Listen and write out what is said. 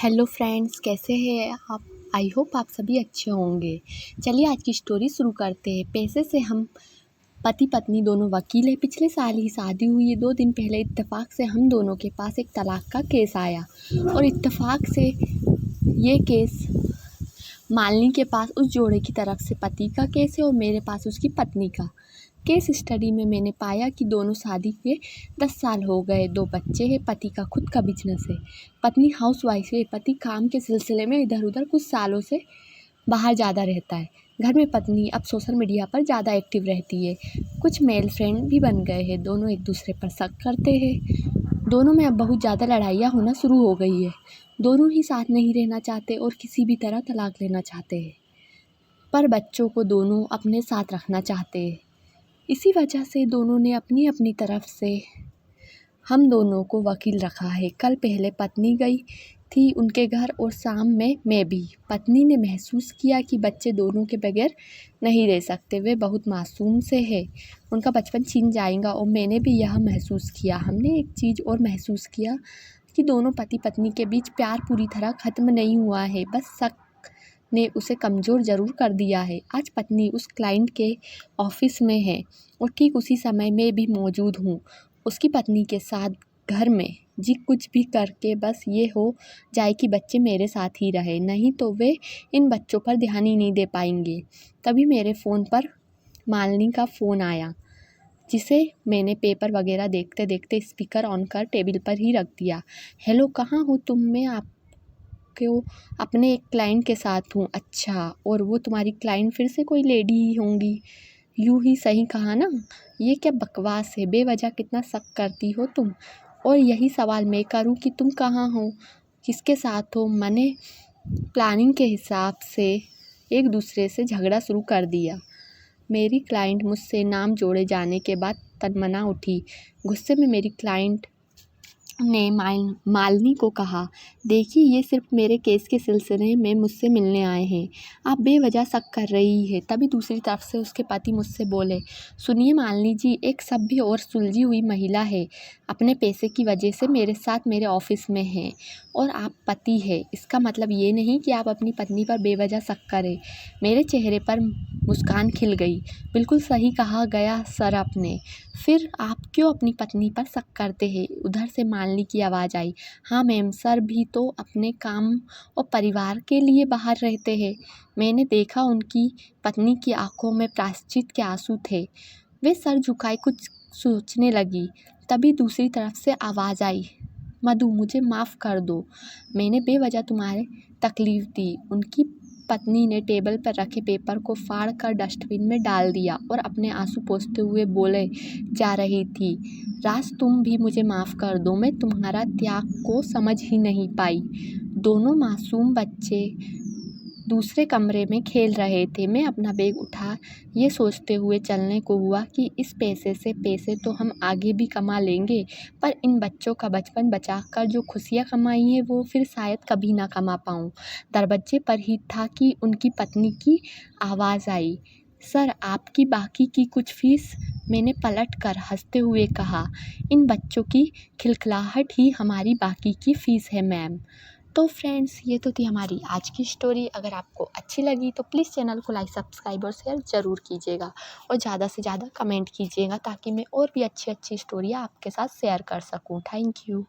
Hello friends, कैसे हैं आप। आई होप आप सभी अच्छे होंगे। चलिए आज की स्टोरी शुरू करते हैं। पैसे से हम पति पत्नी दोनों वकील हैं। पिछले साल ही शादी हुई है। 2 दिन पहले इत्तेफाक से हम दोनों के पास एक तलाक का केस आया और इत्तेफाक से ये केस मालिनी के पास उस जोड़े की तरफ से पति का केस है और मेरे पास उसकी पत्नी का केस। स्टडी में मैंने पाया कि दोनों शादी के 10 साल हो गए, 2 बच्चे हैं, पति का खुद का बिजनेस है, पत्नी हाउसवाइफ है। पति काम के सिलसिले में इधर उधर कुछ सालों से बाहर ज़्यादा रहता है। घर में पत्नी अब सोशल मीडिया पर ज़्यादा एक्टिव रहती है। कुछ मेल फ्रेंड भी बन गए हैं। दोनों एक दूसरे पर शक करते हैं। दोनों में अब बहुत ज़्यादा लड़ाइयाँ होना शुरू हो गई है। दोनों ही साथ नहीं रहना चाहते और किसी भी तरह तलाक लेना चाहते हैं, पर बच्चों को दोनों अपने साथ रखना चाहते हैं। इसी वजह से दोनों ने अपनी अपनी तरफ से हम दोनों को वकील रखा है। कल पहले पत्नी गई थी उनके घर और शाम में मैं भी। पत्नी ने महसूस किया कि बच्चे दोनों के बगैर नहीं रह सकते, वे बहुत मासूम से है, उनका बचपन छीन जाएगा। और मैंने भी यह महसूस किया। हमने एक चीज़ और महसूस किया कि दोनों पति पत्नी के बीच प्यार पूरी तरह ख़त्म नहीं हुआ है, बस शक ने उसे कमज़ोर ज़रूर कर दिया है। आज पत्नी उस क्लाइंट के ऑफिस में है और ठीक उसी समय मैं भी मौजूद हूँ उसकी पत्नी के साथ घर में। जी कुछ भी करके बस ये हो जाए कि बच्चे मेरे साथ ही रहे, नहीं तो वे इन बच्चों पर ध्यान ही नहीं दे पाएंगे। तभी मेरे फ़ोन पर मालिनी का फ़ोन आया, जिसे मैंने पेपर वगैरह देखते देखते स्पीकर ऑन कर टेबल पर ही रख दिया। हेलो, कहाँ हो तुम। मैं क्यों अपने एक क्लाइंट के साथ हूँ। अच्छा, और वो तुम्हारी क्लाइंट फिर से कोई लेडी ही होंगी। यूँ ही सही कहा ना। ये क्या बकवास है, बेवजह कितना शक करती हो तुम। और यही सवाल मैं करूँ कि तुम कहाँ हो, किसके साथ हो। मैंने प्लानिंग के हिसाब से एक दूसरे से झगड़ा शुरू कर दिया। मेरी क्लाइंट मुझसे नाम जोड़े जाने के बाद तनमना उठी। गुस्से में मेरी क्लाइंट ने मालिनी को कहा, देखिए ये सिर्फ मेरे केस के सिलसिले में मुझसे मिलने आए हैं, आप बेवजह शक कर रही है। तभी दूसरी तरफ से उसके पति मुझसे बोले, सुनिए मालिनी जी, एक सभ्य और सुलझी हुई महिला है, अपने पैसे की वजह से मेरे साथ मेरे ऑफिस में है और आप पति है। इसका मतलब ये नहीं कि आप अपनी पत्नी पर बेवजह शक करें। मेरे चेहरे पर मुस्कान खिल गई। बिल्कुल सही कहा गया सर आपने। फिर आप क्यों अपनी पत्नी पर शक करते हैं। उधर से मालिनी की आवाज़ आई, हाँ मैम, सर भी तो अपने काम और परिवार के लिए बाहर रहते हैं। मैंने देखा उनकी पत्नी की आंखों में प्रायश्चित के आंसू थे। वे सर झुकाए कुछ सोचने लगी। तभी दूसरी तरफ से आवाज़ आई, मधु मुझे माफ़ कर दो, मैंने बेवजह तुम्हारे तकलीफ़ दी। उनकी पत्नी ने टेबल पर रखे पेपर को फाड़ कर डस्टबिन में डाल दिया और अपने आंसू पोंछते हुए बोले जा रही थी, राज तुम भी मुझे माफ़ कर दो, मैं तुम्हारा त्याग को समझ ही नहीं पाई। दोनों मासूम बच्चे दूसरे कमरे में खेल रहे थे। मैं अपना बैग उठा ये सोचते हुए चलने को हुआ कि इस पैसे से पैसे तो हम आगे भी कमा लेंगे, पर इन बच्चों का बचपन बचा कर जो खुशियाँ कमाई हैं वो फिर शायद कभी ना कमा पाऊँ। दरवाजे पर ही था कि उनकी पत्नी की आवाज़ आई, सर आपकी बाकी की कुछ फ़ीस। मैंने पलट कर हंसते हुए कहा, इन बच्चों की खिलखिलाहट ही हमारी बाकी की फ़ीस है मैम। तो फ्रेंड्स, ये तो थी हमारी आज की स्टोरी। अगर आपको अच्छी लगी तो प्लीज़ चैनल को लाइक, सब्सक्राइब और शेयर ज़रूर कीजिएगा और ज़्यादा से ज़्यादा कमेंट कीजिएगा, ताकि मैं और भी अच्छी अच्छी स्टोरियाँ आपके साथ शेयर कर सकूँ। Thank you.